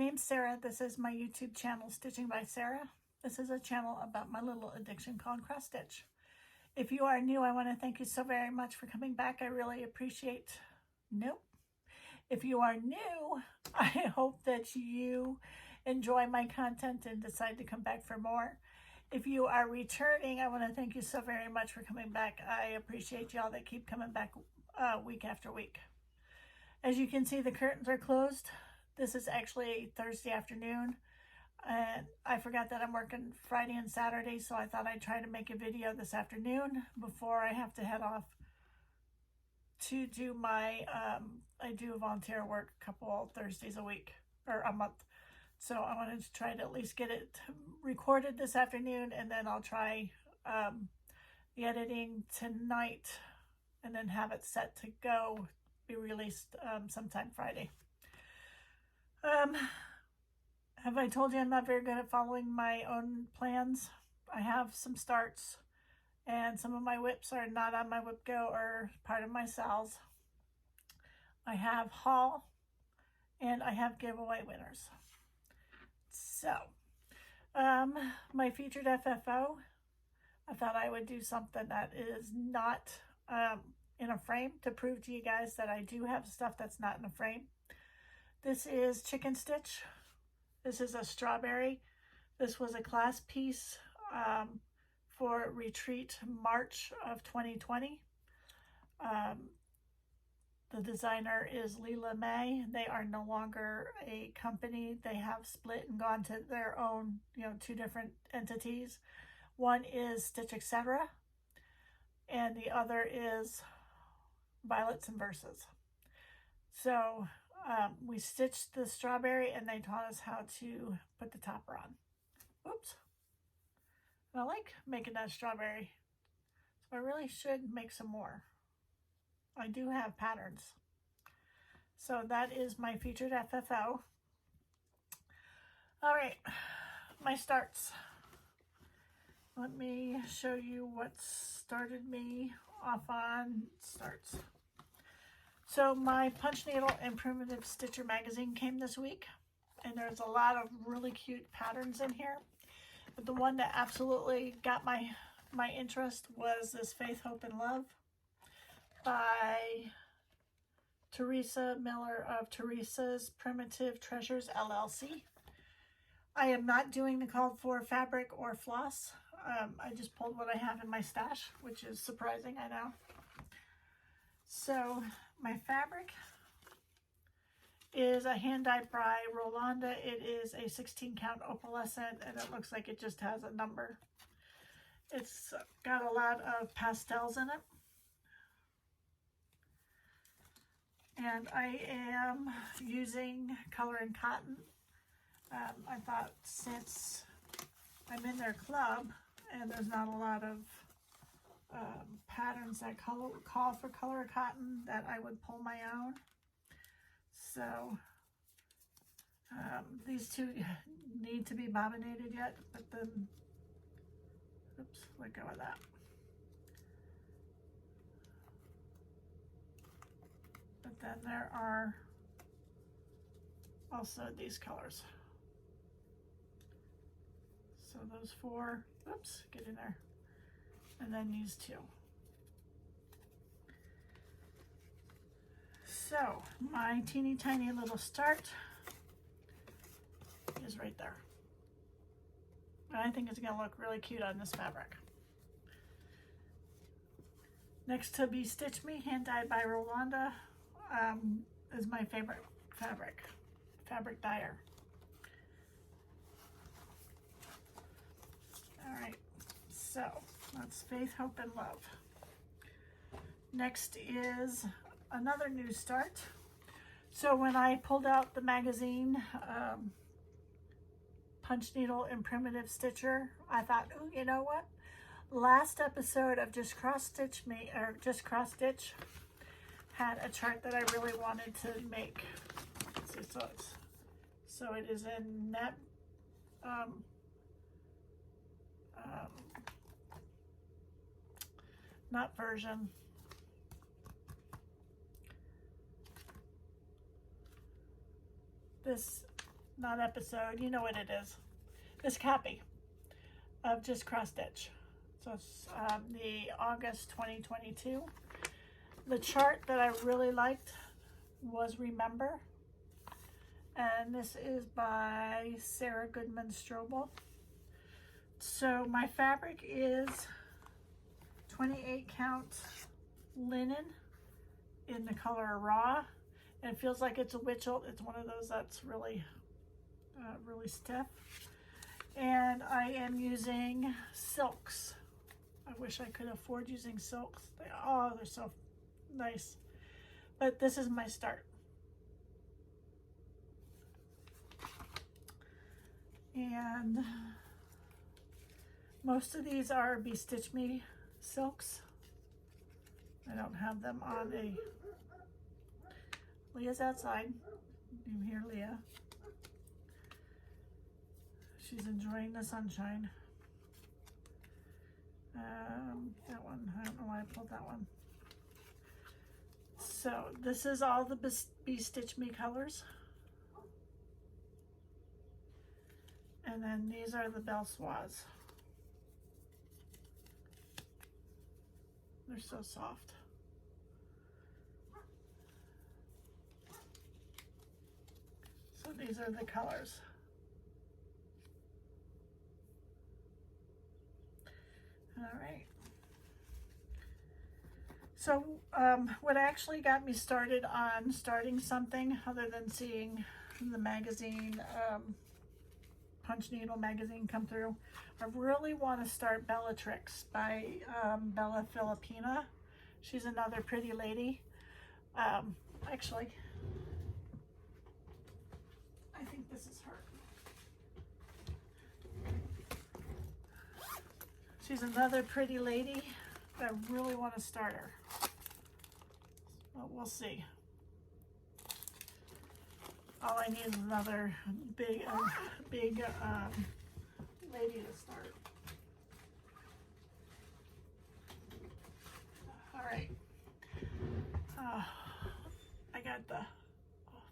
name's Sarah. This is my YouTube channel, Stitching by Sarah. This is a channel about my little addiction called cross stitch. If you are new, I want to thank you so very much for coming back. I really appreciate. Nope. If you are new, I hope that you enjoy my content and decide to come back for more. If you are returning, I want to thank you so very much for coming back. I appreciate y'all that keep coming back week after week. As you can see, the curtains are closed. This is actually Thursday afternoon, and I forgot that I'm working Friday and Saturday, so I thought I'd try to make a video this afternoon before I have to head off to do my, I do volunteer work a couple Thursdays a week, or a month. So I wanted to try to at least get it recorded this afternoon, and then I'll try the editing tonight, and then have it set to go, be released sometime Friday. Have I told you I'm not very good at following my own plans? I have some starts, and some of my whips are not on my whip go or part of my sales. I have haul, and I have giveaway winners. So, my featured FFO, I thought I would do something that is not in a frame to prove to you guys that I do have stuff that's not in a frame. This is Chicken Stitch. This is a strawberry. This was a class piece for Retreat March of 2020. The designer is Lela Mar. They are no longer a company. They have split and gone to their own, two different entities. One is Stitch Etc. and the other is Violets and Verses. So we stitched the strawberry, and they taught us how to put the topper on. Oops. And I like making that strawberry, so I really should make some more. I do have patterns. So that is my featured FFO. All right, my starts. Let me show you what started me off on starts. So my Punch Needle and Primitive Stitcher magazine came this week, and there's a lot of really cute patterns in here. But the one that absolutely got my interest was this Faith, Hope, and Love by Teresa Miller of Teresa's Primitive Treasures LLC. I am not doing the called for fabric or floss. I just pulled what I have in my stash, which is surprising, I know. So my fabric is a hand-dyed by Rolanda. It is a 16 count opalescent, and it looks like it just has a number. It's got a lot of pastels in it. And I am using Color and Cotton. I thought since I'm in their club and there's not a lot of patterns that call for Color and Cotton, that I would pull my own. So these two need to be bobbinated yet, but then, oops, let go of that. But then there are also these colors. So those four, oops, get in there. And then these two. So my teeny tiny little start is right there. And I think it's gonna look really cute on this fabric. Next to BeStitchMe, hand dyed by Rolanda, is my favorite fabric dyer. All right, so that's Faith, Hope, and Love. Next is another new start. So when I pulled out the magazine, Punch Needle and Primitive Stitcher, I thought, oh, you know what? Last episode of Just Cross Stitch had a chart that I really wanted to make. Let's see, so it is in net not version. This not episode, you know what it is. This copy of just cross stitch. So it's the August 2022. The chart that I really liked was Remember. And this is by Sarah Goodman Strobel. So my fabric is 28 count linen in the color Raw. And it feels like it's a Wichelt. It's one of those that's really, really stiff. And I am using silks. I wish I could afford using silks. Oh, they're so nice. But this is my start. And most of these are BeStitchMe silks. I don't have them on a... Leah's outside. You hear Leah. She's enjoying the sunshine. That one, I don't know why I pulled that one. So this is all the BeStitchMe colors. And then these are the Belle Soies. They're so soft. So these are the colors. All right. So what actually got me started on starting something other than seeing the magazine, Punch Needle magazine come through, I really want to start Bellatrix by Bella Filipina. She's another pretty lady. Actually, I think this is her. She's another pretty lady. I really want to start her. Well, we'll see. All I need is another big lady to start. All right. I got the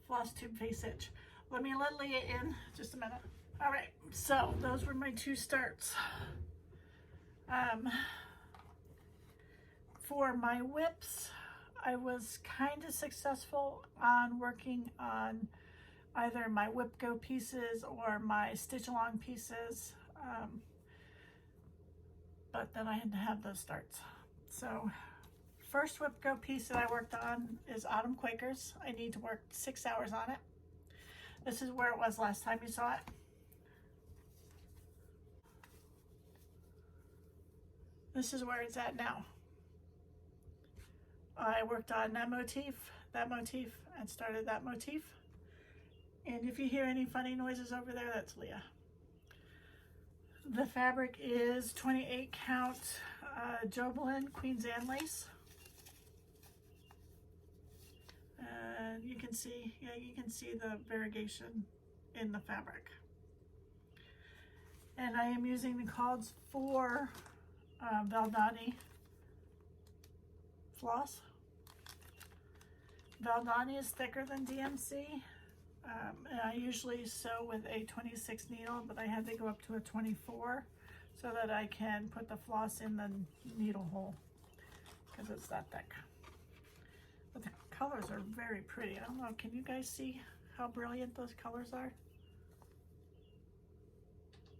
Flosstube face itch. Let me let Leah in just a minute. All right. So those were my two starts. For my whips, I was kind of successful on working on either my whip go pieces or my stitch along pieces, but then I had to have those starts. So first whip go piece that I worked on is Autumn Quakers. I need to work 6 hours on it. This is where it was last time you saw it. This is where it's at now. I worked on that motif, and started that motif. And if you hear any funny noises over there, that's Leah. The fabric is 28 count Jobelan Queen's Anne lace. You can see, you can see the variegation in the fabric. And I am using the calls for Valdani floss. Valdani is thicker than DMC, and I usually sew with a 26 needle, but I had to go up to a 24 so that I can put the floss in the needle hole because it's that thick. But the colors are very pretty. I don't know, can you guys see how brilliant those colors are?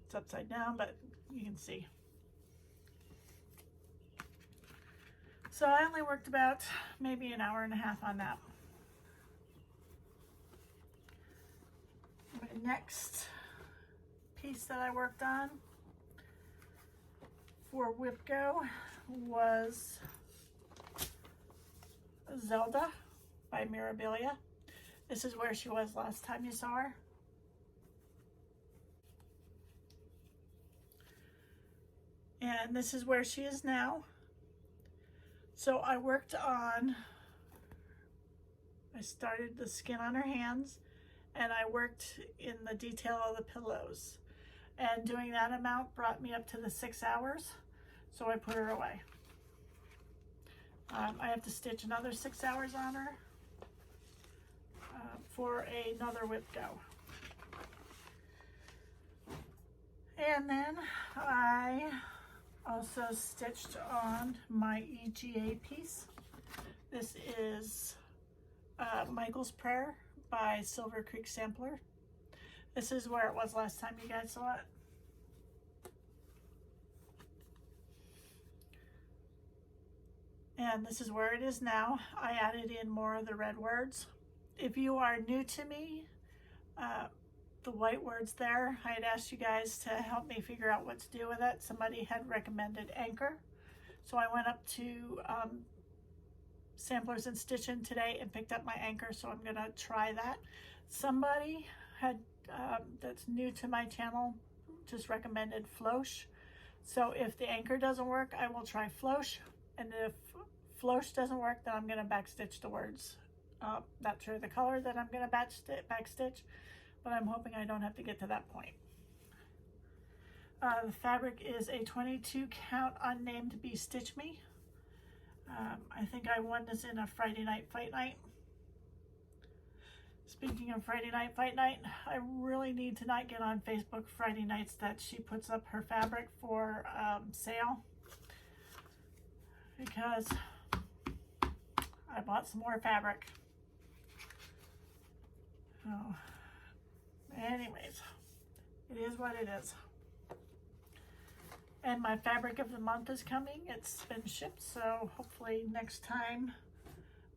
It's upside down, but you can see. So I only worked about maybe an hour and a half on that. My next piece that I worked on for Whip Go was Zelda by Mirabilia. This is where she was last time you saw her. And this is where she is now. So I worked on, I started the skin on her hands, and I worked in the detail of the pillows. And doing that amount brought me up to the 6 hours, so I put her away. I have to stitch another 6 hours on her for another Whip Go. And then I also stitched on my EGA piece. This is Mychal's Prayer by Silver Creek Sampler. This is where it was last time you guys saw it. And this is where it is now. I added in more of the red words. If you are new to me, the white words there, I had asked you guys to help me figure out what to do with it. Somebody had recommended Anchor. So I went up to Samplers and Stitching today and picked up my Anchor, so I'm gonna try that. Somebody had, that's new to my channel, just recommended Floss. So if the Anchor doesn't work, I will try Floss. And if Floss doesn't work, then I'm gonna backstitch the words. Not sure the color that I'm gonna backstitch, but I'm hoping I don't have to get to that point. The fabric is a 22 count unnamed BeStitchMe. I think I won this in a Friday night fight night. Speaking of Friday night fight night, I really need to not get on Facebook Friday nights that she puts up her fabric for sale, because I bought some more fabric. Oh, anyways, it is what it is. And my fabric of the month is coming. It's been shipped, so hopefully next time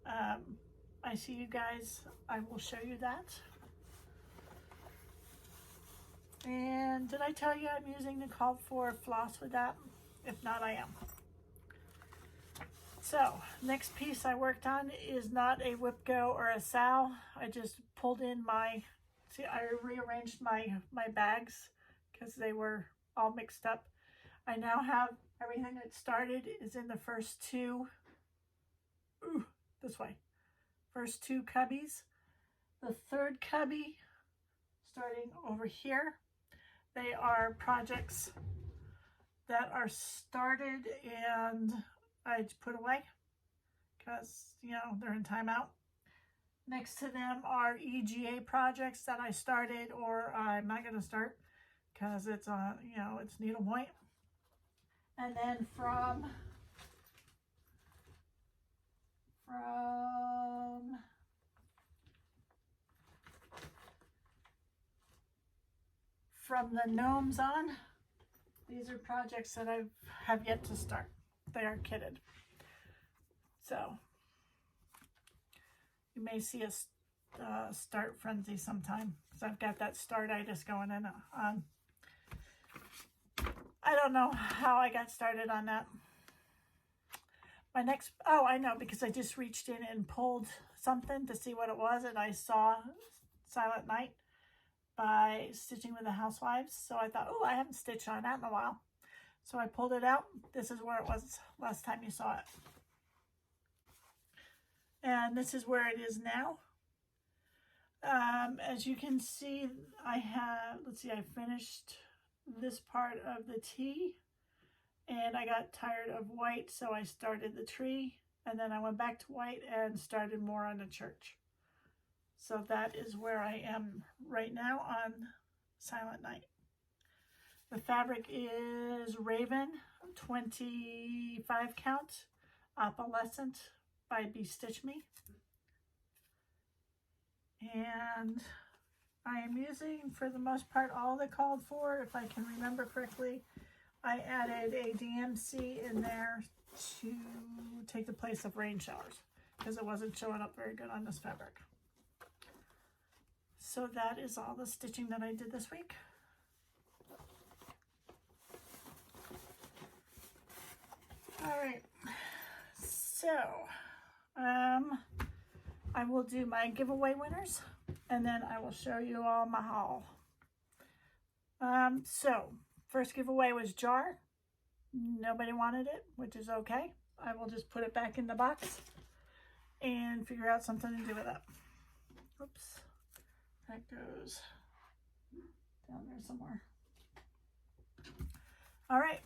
I see you guys, I will show you that. And did I tell you I'm using the called for floss with that? If not, I am. So, next piece I worked on is not a whip go or a sow. I just pulled in my, see, I rearranged my bags because they were all mixed up. I now have everything that started is in the first two, this way, first two cubbies. The third cubby, starting over here, they are projects that are started and I put away because, you know, they're in timeout. Next to them are EGA projects that I started or I'm not going to start because it's, you know, it's needlepoint. And then from the gnomes on, these are projects that I have yet to start. They are kitted. So you may see a start frenzy sometime because I've got that startitis going in on. I don't know how I got started on that. My next, oh, I know, because I just reached in and pulled something to see what it was, and I saw Silent Night by Stitching with the Housewives. So I thought, oh, I haven't stitched on that in a while. So I pulled it out. This is where it was last time you saw it. And this is where it is now. As you can see, I have, let's see, I finished this part of the T, and I got tired of white, so I started the tree, and then I went back to white and started more on the church. So that is where I am right now on Silent Night. The fabric is Raven 25 count opalescent by BeStitchMe, and I am using, for the most part, all the called for. If I can remember correctly, I added a DMC in there to take the place of rain showers because it wasn't showing up very good on this fabric. So that is all the stitching that I did this week. All right, so I will do my giveaway winners, and then I will show you all my haul. So first giveaway was jar. Nobody wanted it, which is okay. I will just put it back in the box and figure out something to do with it. Oops, that goes down there somewhere. All right.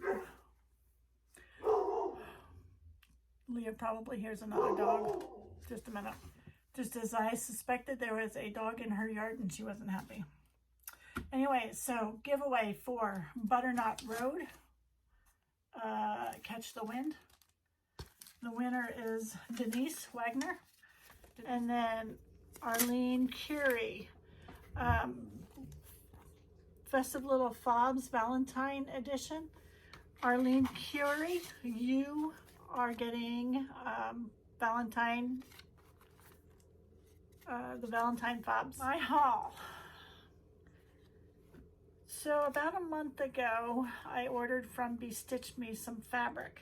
Leah probably hears another dog. Just a minute. Just as I suspected, there was a dog in her yard and she wasn't happy. Anyway, so giveaway for Butternut Road, Catch the Wind. The winner is Denise Wagner. And then Arlene Curie, Festive Little Fobs Valentine Edition. Arlene Curie, you are getting Valentine, the Valentine Fobs. My haul. So about a month ago, I ordered from BeStitchMe some fabric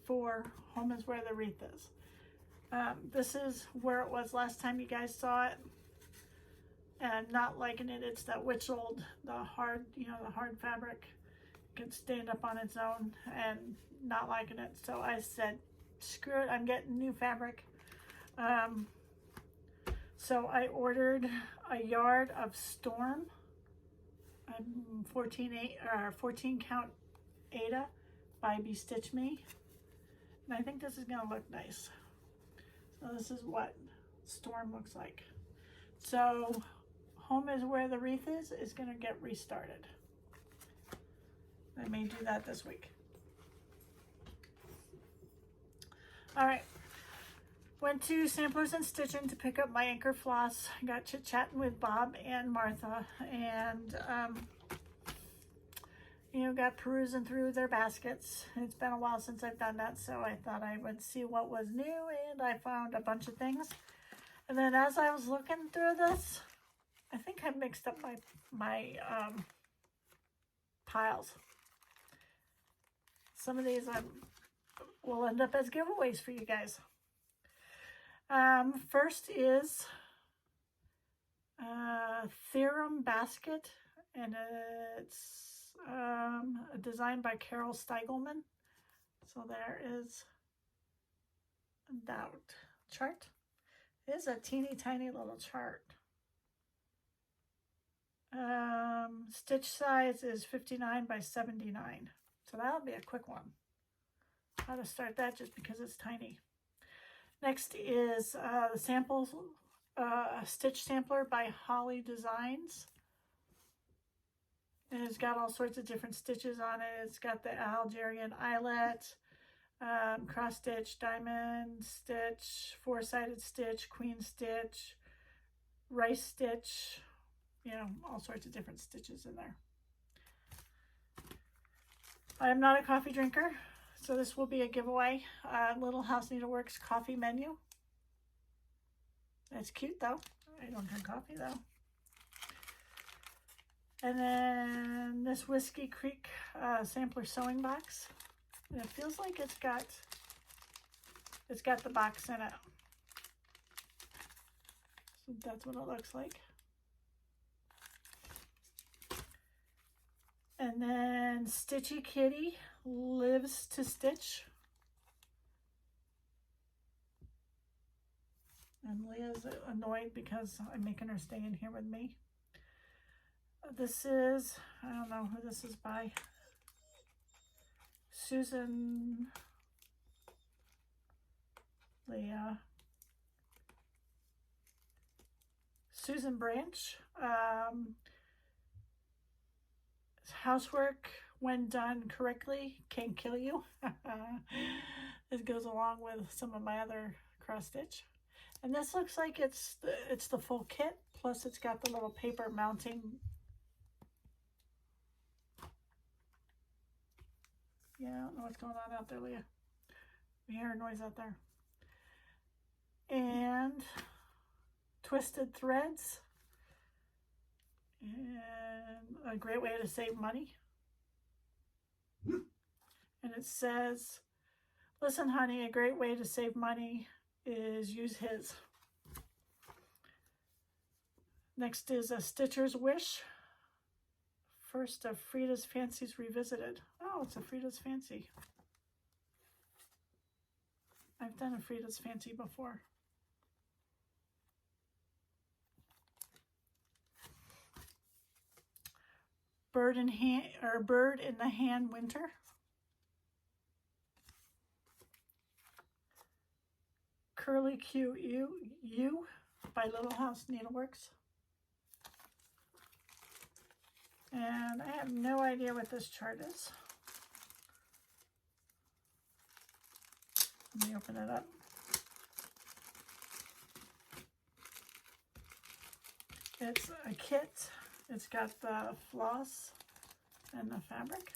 for Home is Where the Wreath Is. This is where it was last time you guys saw it. And I'm not liking it. It's that Wichelt, the hard, the hard fabric. It can stand up on its own, and not liking it. So I said, screw it, I'm getting new fabric. So I ordered a yard of Storm. 14 count Ada by BeStitchMe, and I think this is going to look nice. So this is what Storm looks like. So Home is Where the Wreath is going to get restarted. I may do that this week. All right. Went to Samplers and Stitching to pick up my anchor floss. Got chit-chatting with Bob and Martha, and got perusing through their baskets. It's been a while since I've done that, so I thought I would see what was new, and I found a bunch of things. And then as I was looking through this, I think I mixed up my piles. Some of these will end up as giveaways for you guys. First is Theorem Basket, and it's designed by Carol Steigelman. So there is that chart. It is a teeny tiny little chart. Stitch size is 59 by 79. So that'll be a quick one. How to start that just because it's tiny. Next is the samples, stitch sampler by Holly Designs. And it's got all sorts of different stitches on it. It's got the Algerian eyelet, cross stitch, diamond stitch, four-sided stitch, queen stitch, rice stitch, all sorts of different stitches in there. I'm not a coffee drinker, so this will be a giveaway. Little House Needleworks coffee menu. It's cute though. I don't drink coffee though. And then this Whiskey Creek sampler sewing box. And it feels like it's got the box in it. So that's what it looks like. And then Stitchy Kitty Lives to Stitch. And Leah's annoyed because I'm making her stay in here with me. This is, I don't know who this is by. Susan Branch. Housework, when done correctly, can kill you. This goes along with some of my other cross stitch. And this looks like it's the full kit, plus it's got the little paper mounting. Yeah, I don't know what's going on out there, Leah. We hear a noise out there. And twisted threads. And a great way to save money. And it says, listen, honey, a great way to save money is use his. Next is a Stitcher's Wish. First of Frida's Fancies Revisited. Oh, it's a Frida's Fancy. I've done a Frida's Fancy before. Bird in the Hand Winter. Curly Q U by Little House Needleworks. And I have no idea what this chart is. Let me open it up. It's a kit. It's got the floss and the fabric.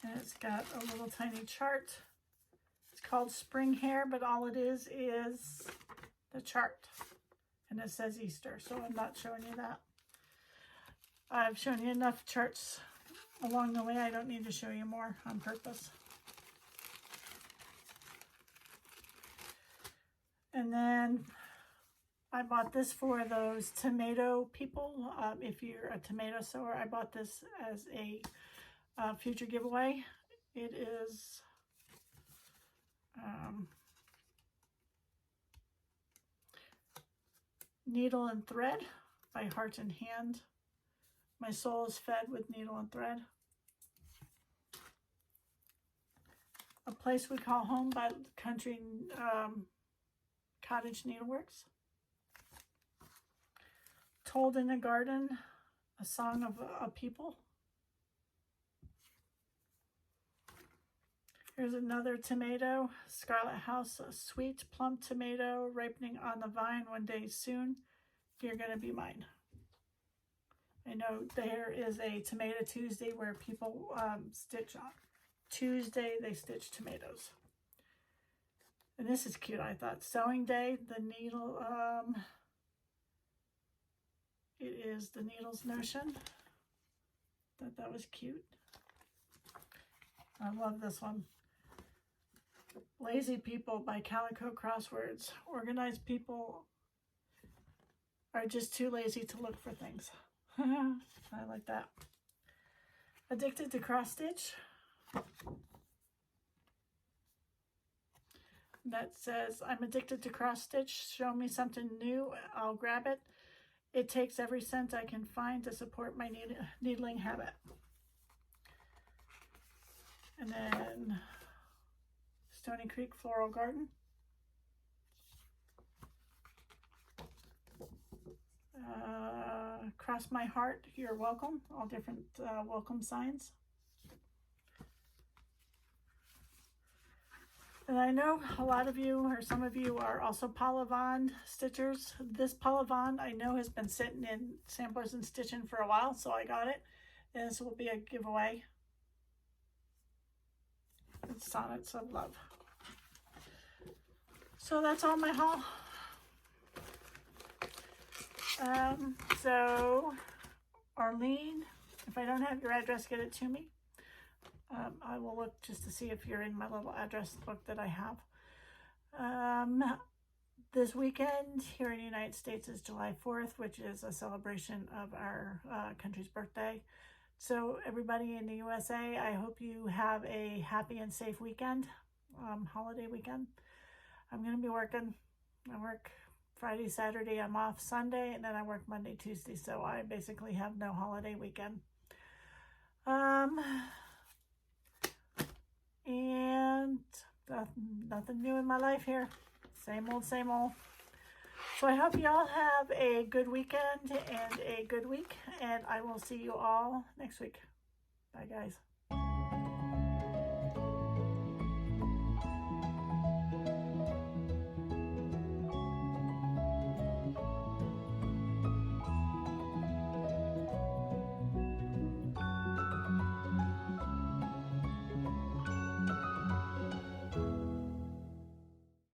And it's got a little tiny chart. It's called Spring Hair, but all it is the chart. And it says Easter, so I'm not showing you that. I've shown you enough charts along the way. I don't need to show you more on purpose. And then I bought this for those tomato people. If you're a tomato sower, I bought this as a future giveaway. It is Needle and Thread by Heart and Hand. My soul is fed with needle and thread. A Place We Call Home by Country Cottage Needleworks. Told in a Garden, A Song of a People. Here's another tomato, Scarlet House, a sweet plum tomato ripening on the vine one day soon. You're gonna be mine. I know there is a Tomato Tuesday where people stitch on Tuesday, they stitch tomatoes. And this is cute, I thought. Sewing Day, the needle, it is the Needle's Notion. Thought that was cute. I love this one. Lazy People by Calico Crosswords. Organized people are just too lazy to look for things. I like that. Addicted to Cross Stitch. That says, I'm addicted to cross stitch. Show me something new, I'll grab it. It takes every cent I can find to support my needling habit. And then Stony Creek Floral Garden. Cross My Heart, You're Welcome. All different welcome signs. And I know a lot of you, or some of you, are also Paula Vaughn stitchers. This Paula Vaughn I know has been sitting in Samplers and Stitching for a while, so I got it. And this will be a giveaway. It's Sonnets of Love. So that's all my haul. So Arlene, if I don't have your address, get it to me. I will look just to see if you're in my little address book that I have. This weekend here in the United States is July 4th, which is a celebration of our country's birthday. So everybody in the USA, I hope you have a happy and safe weekend, holiday weekend. I'm going to be working. I work Friday, Saturday, I'm off Sunday, and then I work Monday, Tuesday, so I basically have no holiday weekend. And nothing new in my life here. Same old, same old. So I hope you all have a good weekend and a good week, and I will see you all next week. Bye, guys.